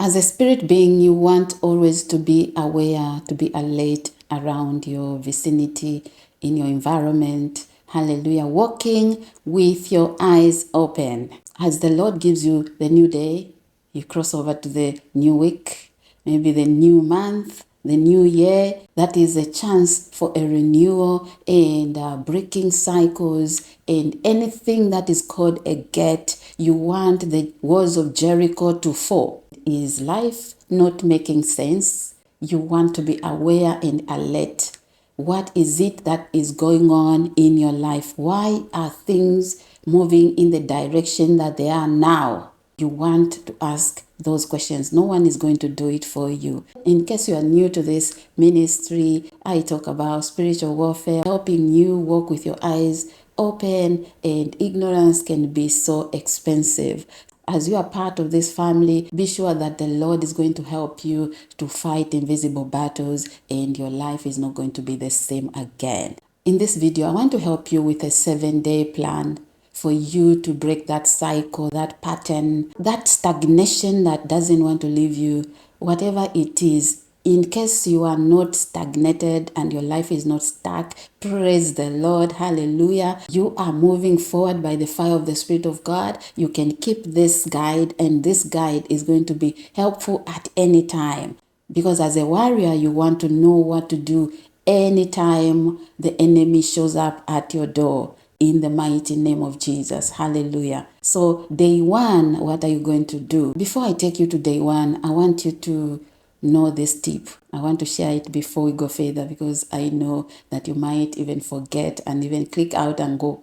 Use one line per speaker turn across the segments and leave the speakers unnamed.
As a spirit being, you want always to be aware, to be alert around your vicinity, in your environment. Hallelujah. Walking with your eyes open. As the Lord gives you the new day, you cross over to the new week, maybe the new month, the new year. That is a chance for a renewal and breaking cycles and anything that is called a gate. You want the walls of Jericho to fall. Is life not making sense? You want to be aware and alert. What is it that is going on in your life? Why are things moving in the direction that they are now? You want to ask those questions. No one is going to do it for you. In case you are new to this ministry, I talk about spiritual warfare, helping you walk with your eyes open, and ignorance can be so expensive. As you are part of this family, be sure that the Lord is going to help you to fight invisible battles and your life is not going to be the same again. In this video, I want to help you with a 7-day plan for you to break that cycle, that pattern, that stagnation that doesn't want to leave you, whatever it is. In case you are not stagnated and your life is not stuck, praise the Lord, hallelujah. You are moving forward by the fire of the Spirit of God. You can keep this guide, and this guide is going to be helpful at any time. Because as a warrior, you want to know what to do anytime the enemy shows up at your door. In the mighty name of Jesus. Hallelujah. So day 1, what are you going to do? Before I take you to day 1, I want you to know this tip. I want to share it before we go further because I know that you might even forget and even click out and go.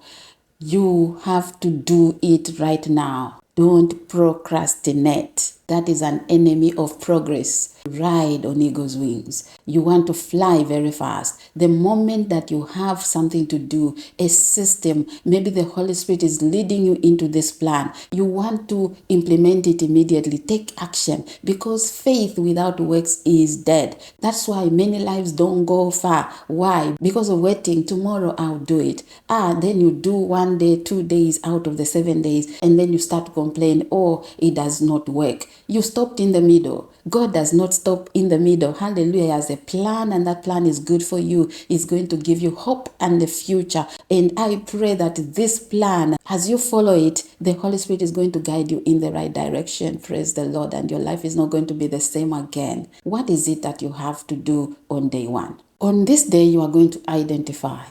You have to do it right now. Don't procrastinate. That is an enemy of progress. Ride on eagle's wings. You want to fly very fast. The moment that you have something to do, a system, maybe the Holy Spirit is leading you into this plan, you want to implement it immediately. Take action, because faith without works is dead. That's why many lives don't go far. Why? Because of waiting. Tomorrow I'll do it. Then you do 1 day, 2 days out of the 7 days, and then you start to complain, oh, it does not work. You stopped in the middle. God does not stop in the middle. Hallelujah. He has a plan, and that plan is good for you. It's going to give you hope and the future. And I pray that this plan, as you follow it, the Holy Spirit is going to guide you in the right direction. Praise the Lord. And your life is not going to be the same again. What is it that you have to do on day 1? On this day, you are going to identify.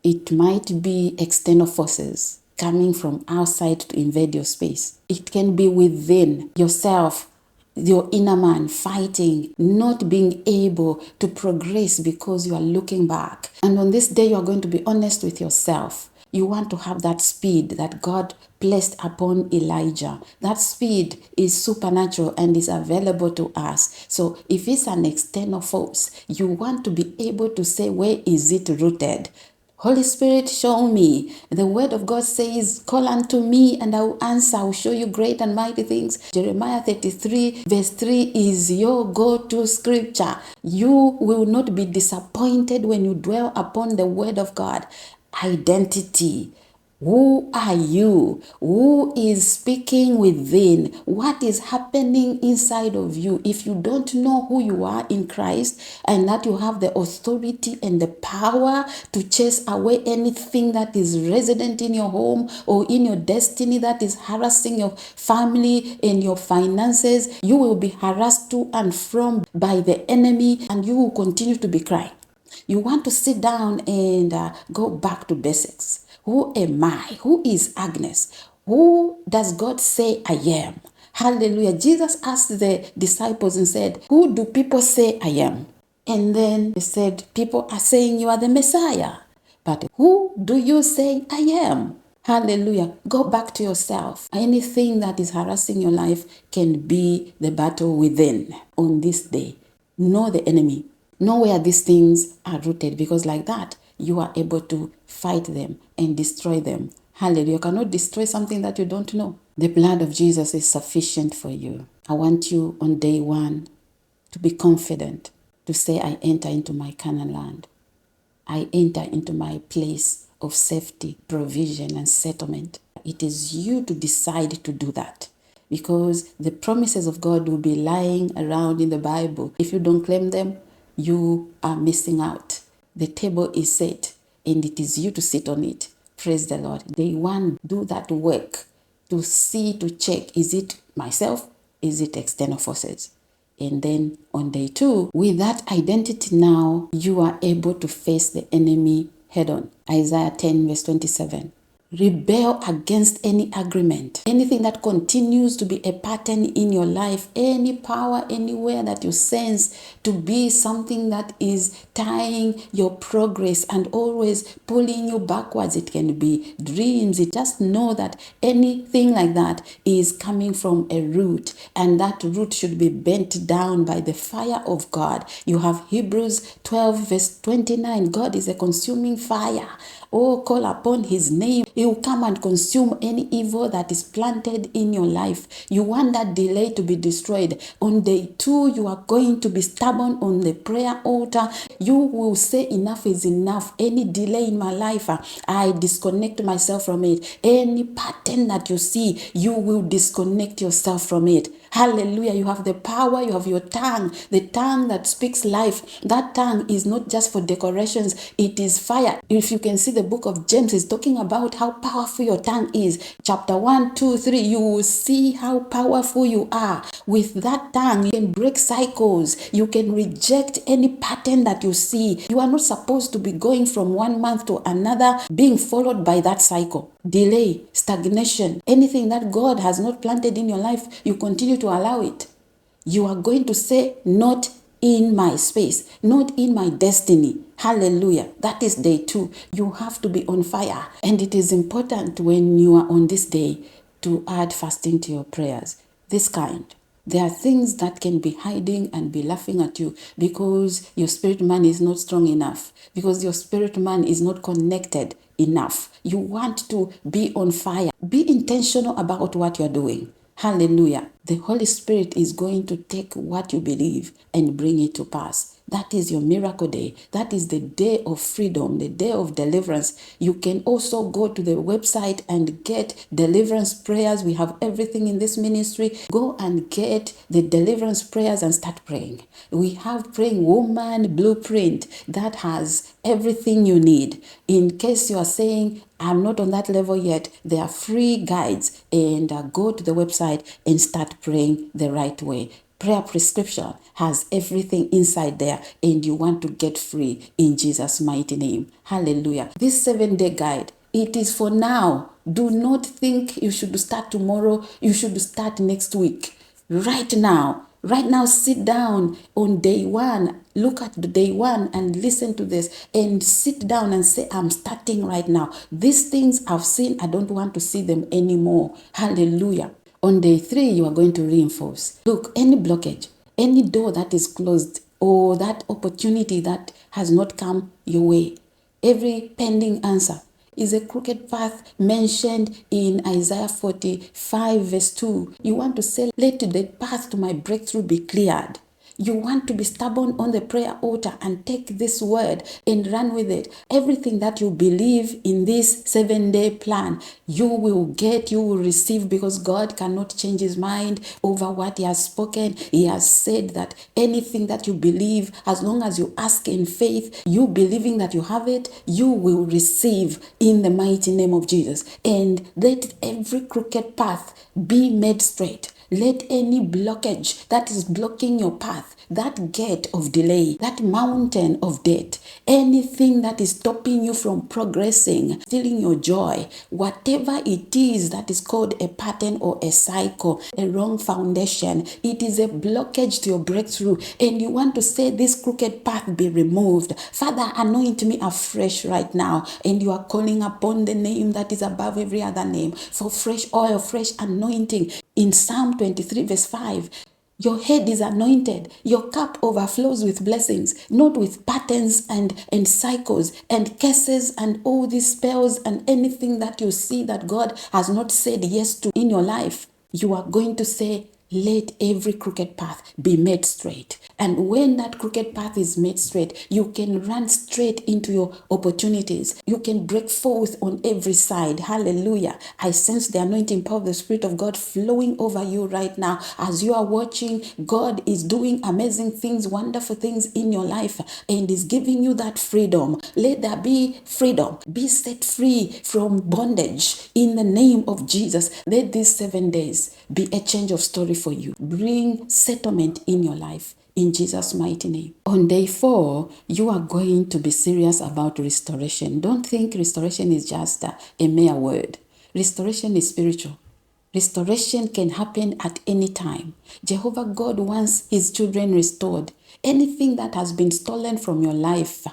It might be external forces coming from outside to invade your space. It can be within yourself, your inner man fighting, not being able to progress because you are looking back. And on this day, you are going to be honest with yourself. You want to have that speed that God placed upon Elijah. That speed is supernatural and is available to us. So if it's an external force, you want to be able to say, where is it rooted? Holy Spirit, show me. The word of God says, call unto me and I will answer. I will show you great and mighty things. Jeremiah 33 verse 3 is your go-to scripture. You will not be disappointed when you dwell upon the word of God. Identity. Who are you? Who is speaking within? What is happening inside of you? If you don't know who you are in Christ and that you have the authority and the power to chase away anything that is resident in your home or in your destiny that is harassing your family and your finances, you will be harassed to and from by the enemy and you will continue to be crying. You want to sit down and go back to basics. Who am I? Who is Agnes? Who does God say I am? Hallelujah. Jesus asked the disciples and said, who do people say I am? And then he said, people are saying you are the Messiah. But who do you say I am? Hallelujah. Go back to yourself. Anything that is harassing your life can be the battle within on this day. Know the enemy. Know where these things are rooted, because like that, you are able to fight them and destroy them. Hallelujah. You cannot destroy something that you don't know. The blood of Jesus is sufficient for you. I want you on day 1 to be confident, to say, I enter into my Canaan land. I enter into my place of safety, provision, and settlement. It is you to decide to do that. because the promises of God will be lying around in the Bible. If you don't claim them, you are missing out. The table is set and it is you to sit on it. Praise the Lord. Day one, do that work to see, to check, is it myself? Is it external forces? And then on day two, with that identity now, you are able to face the enemy head on. Isaiah 10 verse 27. Rebel against any agreement. Anything that continues to be a pattern in your life, any power anywhere that you sense to be something that is tying your progress and always pulling you backwards. It can be dreams. You just know that anything like that is coming from a root, and that root should be bent down by the fire of God. You have Hebrews 12 verse 29. God is a consuming fire. Oh, call upon his name. He will come and consume any evil that is planted in your life. You want that delay to be destroyed. On day two, you are going to be stubborn on the prayer altar. You will say enough is enough. Any delay in my life, I disconnect myself from it. Any pattern that you see, you will disconnect yourself from it. Hallelujah. You have the power. You have your tongue, the tongue that speaks life. That tongue is not just for decorations. It is fire. If you can see, the book of James is talking about how powerful your tongue is. Chapter 1, 2, 3, you will see how powerful you are. With that tongue, you can break cycles. You can reject any pattern that you see. You are not supposed to be going from 1 month to another, being followed by that cycle. Delay, stagnation, anything that God has not planted in your life, you continue to allow it. You are going to say, not in my space, not in my destiny. Hallelujah. That is day two. You have to be on fire. And it is important when you are on this day to add fasting to your prayers. This kind. There are things that can be hiding and be laughing at you because your spirit man is not strong enough, because your spirit man is not connected enough. You want to be on fire. Be intentional about what you're doing. Hallelujah. The Holy Spirit is going to take what you believe and bring it to pass. That is your miracle day. That is the day of freedom, the day of deliverance. You can also go to the website and get deliverance prayers. We have everything in this ministry. Go and get the deliverance prayers and start praying. We have Praying Woman Blueprint that has everything you need. In case you are saying, I'm not on that level yet, there are free guides, and go to the website and start praying the right way. Prayer prescription has everything inside there, and you want to get free in Jesus' mighty name. Hallelujah. This 7-day guide, it is for now. Do not think you should start tomorrow. You should start next week. Right now, sit down on day one. Look at the day one and listen to this and sit down and say, I'm starting right now. These things I've seen, I don't want to see them anymore. Hallelujah. On day 3, you are going to reinforce. Look, any blockage, any door that is closed, or that opportunity that has not come your way, every pending answer is a crooked path mentioned in Isaiah 45 verse 2. You want to say, let the path to my breakthrough be cleared. You want to be stubborn on the prayer altar and take this word and run with it. Everything that you believe in this 7-day plan, you will get, you will receive, because God cannot change his mind over what he has spoken. He has said that anything that you believe, as long as you ask in faith, you believing that you have it, you will receive in the mighty name of Jesus. And let every crooked path be made straight. Let any blockage that is blocking your path, that gate of delay, that mountain of debt, anything that is stopping you from progressing, stealing your joy, whatever it is that is called a pattern or a cycle, a wrong foundation, it is a blockage to your breakthrough, and you want to say this crooked path be removed. Father, anoint me afresh right now, and you are calling upon the name that is above every other name for fresh oil, fresh anointing. In Psalm 23 verse 5, your head is anointed. Your cup overflows with blessings, not with patterns and cycles and curses and all these spells and anything that you see that God has not said yes to in your life. You are going to say, let every crooked path be made straight. And when that crooked path is made straight, you can run straight into your opportunities. You can break forth on every side. Hallelujah. I sense the anointing power of the Spirit of God flowing over you right now. As you are watching, God is doing amazing things, wonderful things in your life, and is giving you that freedom. Let there be freedom. Be set free from bondage in the name of Jesus. Let these 7 days be a change of story for you. Bring settlement in your life in Jesus' mighty name. On day 4, you are going to be serious about restoration. Don't think restoration is just a mere word. Restoration is spiritual. Restoration can happen at any time. Jehovah God wants his children restored. Anything that has been stolen from your life,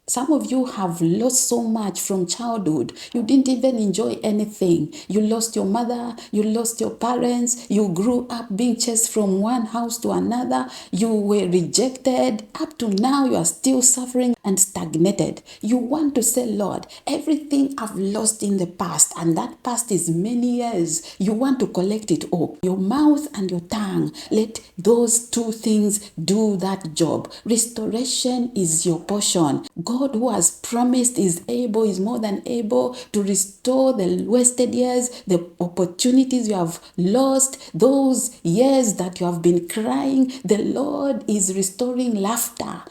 some of you have lost so much from childhood. You didn't even enjoy anything. You lost your mother, you lost your parents, you grew up being chased from one house to another, you were rejected. Up to now, you are still suffering and stagnated. You want to say, Lord, everything I've lost in the past, and that past is many years, you want to collect it all. Your mouth and your tongue, let those two things do that job. Restoration is your portion. God who has promised is able, is more than able to restore the wasted years, the opportunities you have lost, those years that you have been crying. The Lord is restoring laughter,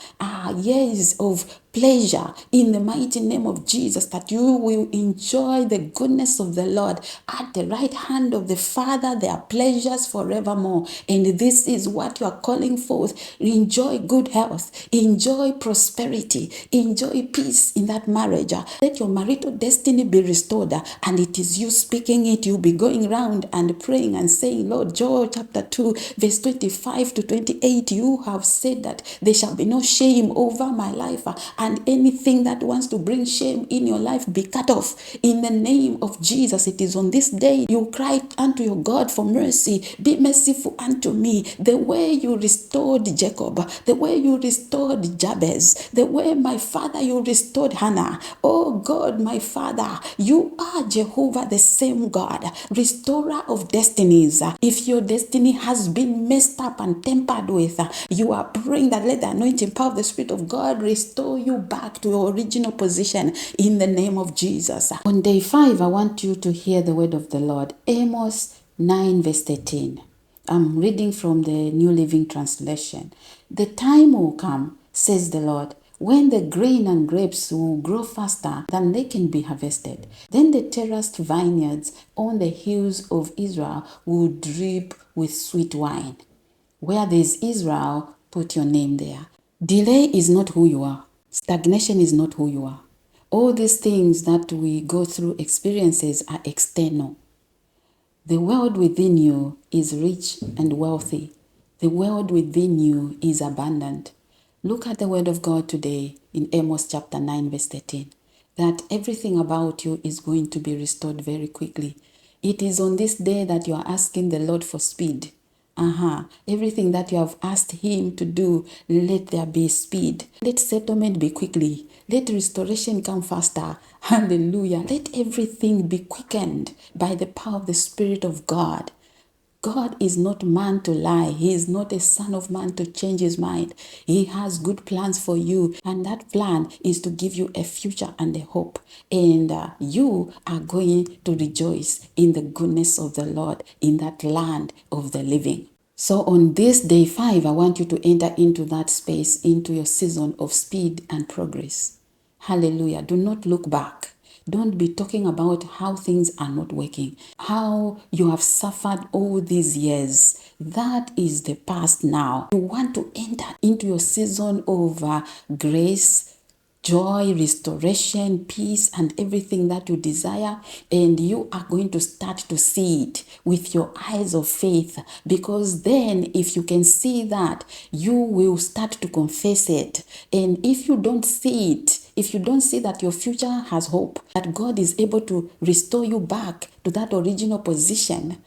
years of pleasure in the mighty name of Jesus, that you will enjoy the goodness of the Lord. At the right hand of the Father there are pleasures forevermore, and this is what you are calling forth. Enjoy good health, enjoy prosperity, enjoy peace in that marriage. Let your marital destiny be restored, and it is you speaking it. You'll be going around and praying and saying, Lord, Joel chapter 2 verse 25 to 28, you have said that there shall be no shame over my life, and anything that wants to bring shame in your life be cut off in the name of Jesus. It is on this day you cry unto your God for mercy. Be merciful unto me. The way you restored Jacob, the way you restored Jabez, the way, my Father, you restored Hannah. Oh God, my Father, you are Jehovah, the same God, restorer of destinies. If your destiny has been messed up and tampered with, you are praying that let the anointing power of the Spirit of God restore you back to your original position in the name of Jesus. On day 5, I want you to hear the word of the Lord. Amos 9 verse 13. I'm reading from the New Living Translation. The time will come, says the Lord, when the grain and grapes will grow faster than they can be harvested. Then the terraced vineyards on the hills of Israel will drip with sweet wine. Where there is Israel, put your name there. Delay is not who you are. Stagnation is not who you are. All these things that we go through, experiences, are external. The world within you is rich and wealthy. The world within you is abundant. Look at the word of God today in Amos chapter 9 verse 13. That everything about you is going to be restored very quickly. It is on this day that you are asking the Lord for speed. Everything that you have asked him to do, let there be speed. Let settlement be quickly. Let restoration come faster. Hallelujah. Let everything be quickened by the power of the Spirit of God. God is not man to lie. He is not a son of man to change his mind. He has good plans for you, and that plan is to give you a future and a hope. And you are going to rejoice in the goodness of the Lord in that land of the living. So on this day 5, I want you to enter into that space, into your season of speed and progress. Hallelujah. Do not look back. Don't be talking about how things are not working, how you have suffered all these years. That is the past now. You want to enter into your season of grace, joy, restoration, peace, and everything that you desire, and you are going to start to see it with your eyes of faith, because then if you can see that, you will start to confess it. And if you don't see it, if you don't see that your future has hope, that God is able to restore you back to that original position,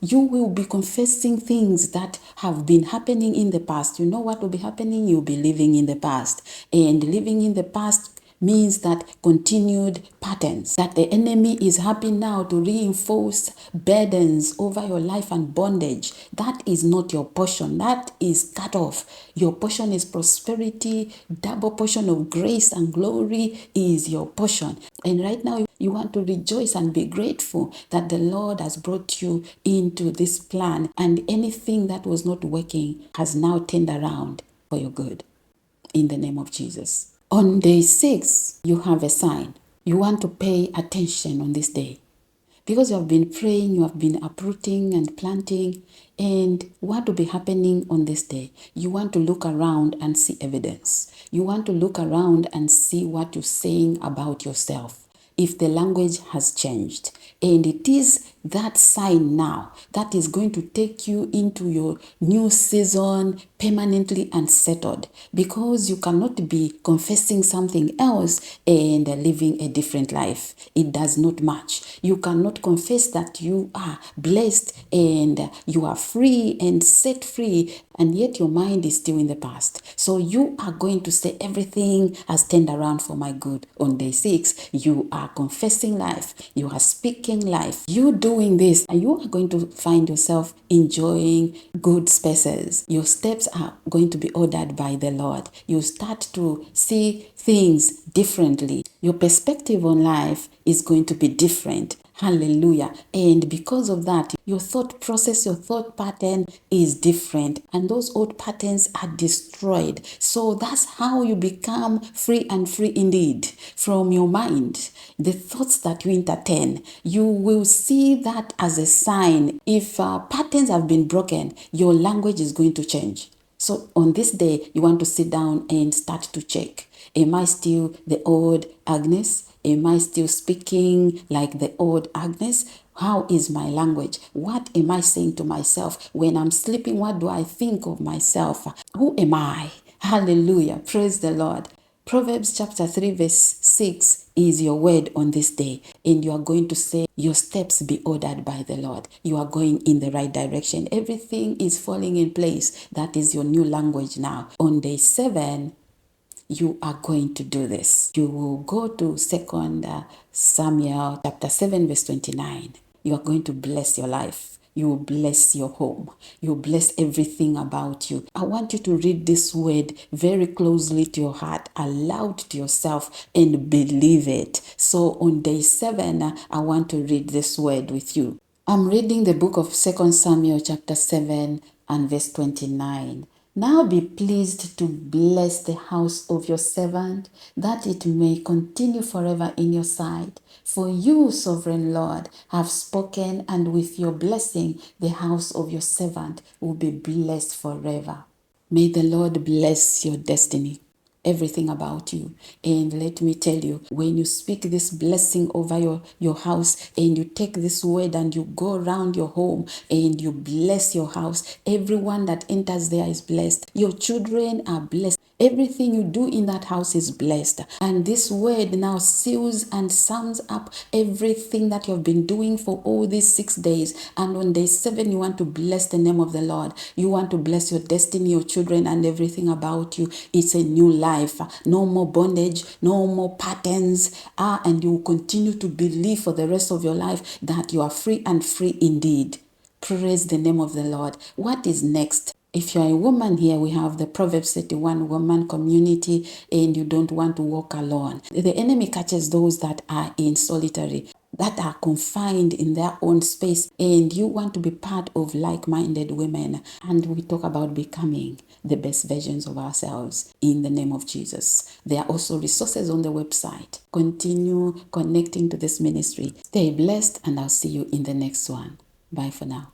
you will be confessing things that have been happening in the past. You know what will be happening? You'll be living in the past. And living in the past means that continued patterns, that the enemy is happy now to reinforce burdens over your life and bondage. That is not your portion. That is cut off. Your portion is prosperity. Double portion of grace and glory is your portion. And right now, you want to rejoice and be grateful that the Lord has brought you into this plan, and anything that was not working has now turned around for your good. In the name of Jesus. On day 6, you have a sign. You want to pay attention on this day. Because you have been praying, you have been uprooting and planting, and what will be happening on this day? You want to look around and see evidence. You want to look around and see what you're saying about yourself, if the language has changed. And it is that sign now that is going to take you into your new season permanently and settled, because you cannot be confessing something else and living a different life. It does not match. You cannot confess that you are blessed and you are free and set free, and yet your mind is still in the past. So you are going to say everything has turned around for my good. On day 6, you are confessing life. You are speaking life. You doing this, and you are going to find yourself enjoying good spaces. Your steps are going to be ordered by the Lord. You start to see things differently. Your perspective on life is going to be different. Hallelujah. And because of that, your thought process, your thought pattern is different, and those old patterns are destroyed. So that's how you become free and free indeed from your mind. The thoughts that you entertain, you will see that as a sign. If patterns have been broken, your language is going to change. So on this day, you want to sit down and start to check. Am I still the old Agnes? Am I still speaking like the old Agnes? How is my language? What am I saying to myself? When I'm sleeping, what do I think of myself? Who am I? Hallelujah. Praise the Lord. Proverbs chapter 3 verse 6 is your word on this day, and you are going to say, your steps be ordered by the Lord. You are going in the right direction. Everything is falling in place. That is your new language now. On day 7, you are going to do this. You will go to 2 Samuel chapter 7 verse 29. You are going to bless your life. You will bless your home. You will bless everything about you. I want you to read this word very closely to your heart, aloud to yourself, and believe it. So on day 7, I want to read this word with you. I'm reading the book of 2 Samuel chapter 7 and verse 29. Now be pleased to bless the house of your servant, that it may continue forever in your sight. For you, sovereign Lord, have spoken, and with your blessing the house of your servant will be blessed forever. May the Lord bless your destiny, everything about you. And let me tell you, when you speak this blessing over your house, and you take this word and you go around your home and you bless your house, everyone that enters there is blessed. Your children are blessed. Everything you do in that house is blessed. And this word now seals and sums up everything that you have been doing for all these 6 days. And on day 7, you want to bless the name of the Lord. You want to bless your destiny, your children, and everything about you. It's a new life. No more bondage, no more patterns. And you will continue to believe for the rest of your life that you are free and free indeed. Praise the name of the Lord. What is next? If you're a woman here, we have the Proverbs 31 woman community, and you don't want to walk alone. The enemy catches those that are in solitary, that are confined in their own space, and you want to be part of like-minded women. And we talk about becoming the best versions of ourselves in the name of Jesus. There are also resources on the website. Continue connecting to this ministry. Stay blessed, and I'll see you in the next one. Bye for now.